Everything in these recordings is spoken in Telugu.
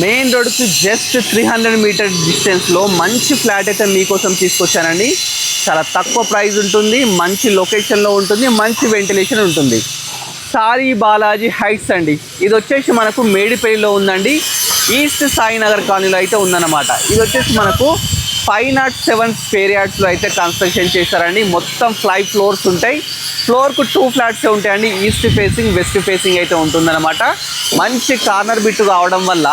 మెయిన్ రోడ్కి జస్ట్ 300 మీటర్ డిస్టెన్స్లో మంచి ఫ్లాట్ అయితే మీకోసం తీసుకొచ్చానండి. చాలా తక్కువ ప్రైస్ ఉంటుంది, మంచి లొకేషన్లో ఉంటుంది, మంచి వెంటిలేషన్ ఉంటుంది. సాయి బాలాజీ హైట్స్ అండి. ఇది వచ్చేసి మనకు మేడిపల్లిలో ఉందండి. ఈస్ట్ సాయినగర్ కాలనీలో అయితే ఉందన్నమాట. ఇది వచ్చేసి మనకు 507 స్క్వేర్ యార్డ్స్లో అయితే కన్స్ట్రక్షన్ చేశారండి. మొత్తం 5 ఫ్లోర్స్ ఉంటాయి. ఫ్లోర్కు 2 ఫ్లాట్సే ఉంటాయండి. ఈస్ట్ ఫేసింగ్, వెస్ట్ ఫేసింగ్ అయితే ఉంటుందన్నమాట. మంచి కార్నర్ బిట్టు కావడం వల్ల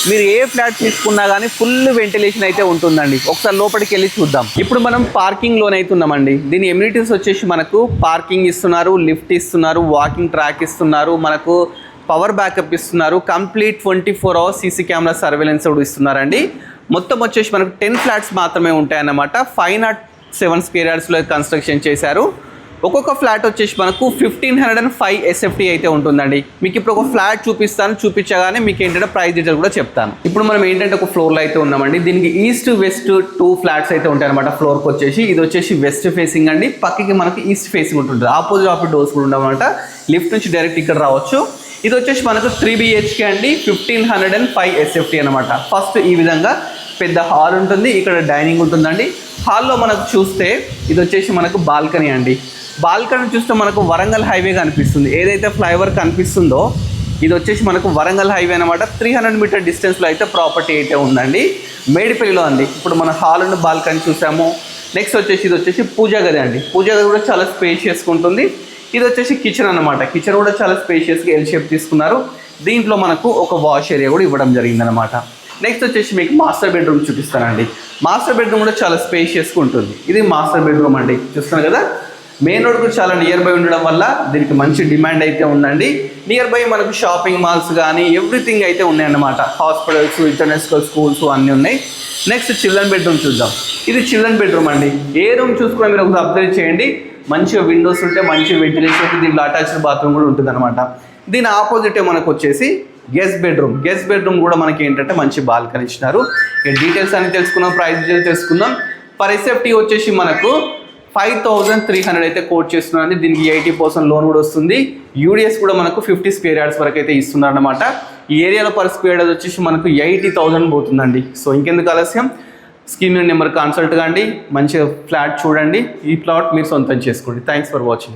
మీరు ఏ ఫ్లాట్ తీసుకున్నా కానీ ఫుల్ వెంటిలేషన్ అయితే ఉంటుందండి. ఒకసారి లోపలికి వెళ్ళి చూద్దాం. ఇప్పుడు మనం పార్కింగ్ లోన్ అయితే ఉన్నామండి. దీని ఎమ్యూనిటీస్ వచ్చేసి మనకు పార్కింగ్ ఇస్తున్నారు, లిఫ్ట్ ఇస్తున్నారు, వాకింగ్ ట్రాక్ ఇస్తున్నారు, మనకు పవర్ బ్యాకప్ ఇస్తున్నారు, complete 24 hours CC camera surveillance కూడా ఇస్తున్నారండి. మొత్తం వచ్చేసి మనకు 10 ఫ్లాట్స్ మాత్రమే ఉంటాయన్నమాట. 507 స్క్వేర్ యార్డ్స్లో కన్స్ట్రక్షన్ చేశారు. ఒక్కొక్క ఫ్లాట్ వచ్చేసి మనకు 1505 SFT అయితే ఉంటుందండి. మీకు ఇప్పుడు ఒక ఫ్లాట్ చూపించగానే మీకు ఏంటంటే ప్రైస్ డీటెయిల్ కూడా చెప్తాను. ఇప్పుడు మనం ఏంటంటే ఒక ఫ్లోర్లో అయితే ఉన్నామండి. దీనికి ఈస్ట్ వెస్ట్ 2 ఫ్లాట్స్ అయితే ఉంటాయి అనమాట. ఫ్లోర్కి వచ్చేసి ఇది వచ్చేసి వెస్ట్ ఫేసింగ్ అండి. పక్కకి మనకు ఈస్ట్ ఫేసింగ్ ఉంటుంది. ఆపోజిట్ డోర్స్ కూడా ఉండవన్నమాట. లిఫ్ట్ నుంచి డైరెక్ట్ ఇక్కడ రావచ్చు. ఇది వచ్చేసి మనకు 3 BHK అండి. 1505 SFT అనమాట. ఫస్ట్ ఈ విధంగా పెద్ద హాల్ ఉంటుంది. ఇక్కడ డైనింగ్ ఉంటుందండి. హాల్లో మనకు చూస్తే ఇది వచ్చేసి మనకు బాల్కనీ అండి. బాల్కనీ చూస్తే మనకు వరంగల్ హైవే కనిపిస్తుంది. ఏదైతే ఫ్లైఓవర్ కనిపిస్తుందో ఇది వచ్చేసి మనకు వరంగల్ హైవే అనమాట. 300 మీటర్ డిస్టెన్స్లో అయితే ప్రాపర్టీ అయితే ఉందండి. మేడిపల్లిలో అండి. ఇప్పుడు మన హాల్ అండ్ బాల్కనీ చూసాము. నెక్స్ట్ వచ్చేసి ఇది వచ్చేసి పూజా గది అండి. పూజా గది కూడా చాలా స్పేషియస్గా ఉంటుంది. ఇది వచ్చేసి కిచెన్ అనమాట. కిచెన్ కూడా చాలా స్పేషియస్గా ఎల్ షేప్ తీసుకున్నారు. దీంట్లో మనకు ఒక వాష్ ఏరియా కూడా ఇవ్వడం జరిగిందనమాట. నెక్స్ట్ వచ్చేసి మీకు మాస్టర్ బెడ్రూమ్ చూపిస్తానండి. మాస్టర్ బెడ్రూమ్ కూడా చాలా స్పేషియస్గా ఉంటుంది. ఇది మాస్టర్ బెడ్రూమ్ అండి. చూస్తున్నారు కదా, మెయిన్ రోడ్కు చాలా నియర్ బై ఉండడం వల్ల దీనికి మంచి డిమాండ్ అయితే ఉందండి. నియర్ బై మనకు షాపింగ్ మాల్స్ కానీ ఎవ్రీథింగ్ అయితే ఉన్నాయన్నమాట. హాస్పిటల్స్, ఇంటర్నేషనల్ స్కూల్స్ అన్నీ ఉన్నాయి. నెక్స్ట్ చిల్డ్రన్ బెడ్రూమ్ చూద్దాం. ఇది చిల్డ్రన్ బెడ్రూమ్ అండి. ఏ రూమ్ చూసుకున్నా మీరు ఒకసారి అబ్జర్వ్ చేయండి. మంచిగా విండోస్ ఉంటే మంచి వెంటిలేషన్ ఉంటుంది. దీంట్లో అటాచ్డ్ బాత్రూమ్ కూడా ఉంటుంది అనమాట. దీని ఆపోజిటే మనకు వచ్చేసి గెస్ట్ బెడ్రూమ్. గెస్ట్ బెడ్రూమ్ కూడా మనకి ఏంటంటే మంచి బాల్కనీ ఇచ్చినారు. ఇక డీటెయిల్స్ అన్ని తెలుసుకుందాం, ప్రైస్ డీటెయిల్స్ తెలుసుకుందాం. పర్ SFT వచ్చేసి మనకు 5300 అయితే కోట్ చేస్తున్నారండి. దీనికి 80% లోన్ కూడా వస్తుంది. యూడిఎస్ కూడా మనకు 50 స్క్వేర్ యార్డ్స్ వరకు అయితే ఇస్తున్నారు అనమాట. ఈ ఏరియాలో పర్ స్క్వేర్ యార్డ్ వచ్చేసి మనకు 80,000 పోతుందండి. సో ఇంకెందుకు ఆలస్యం, స్క్రీన్ నెంబర్ కన్సల్ట్ కాండి, మంచిగా ఫ్లాట్ చూడండి. ఈ ప్లాట్ మీరు సొంతం చేసుకోండి. Thanks for watching.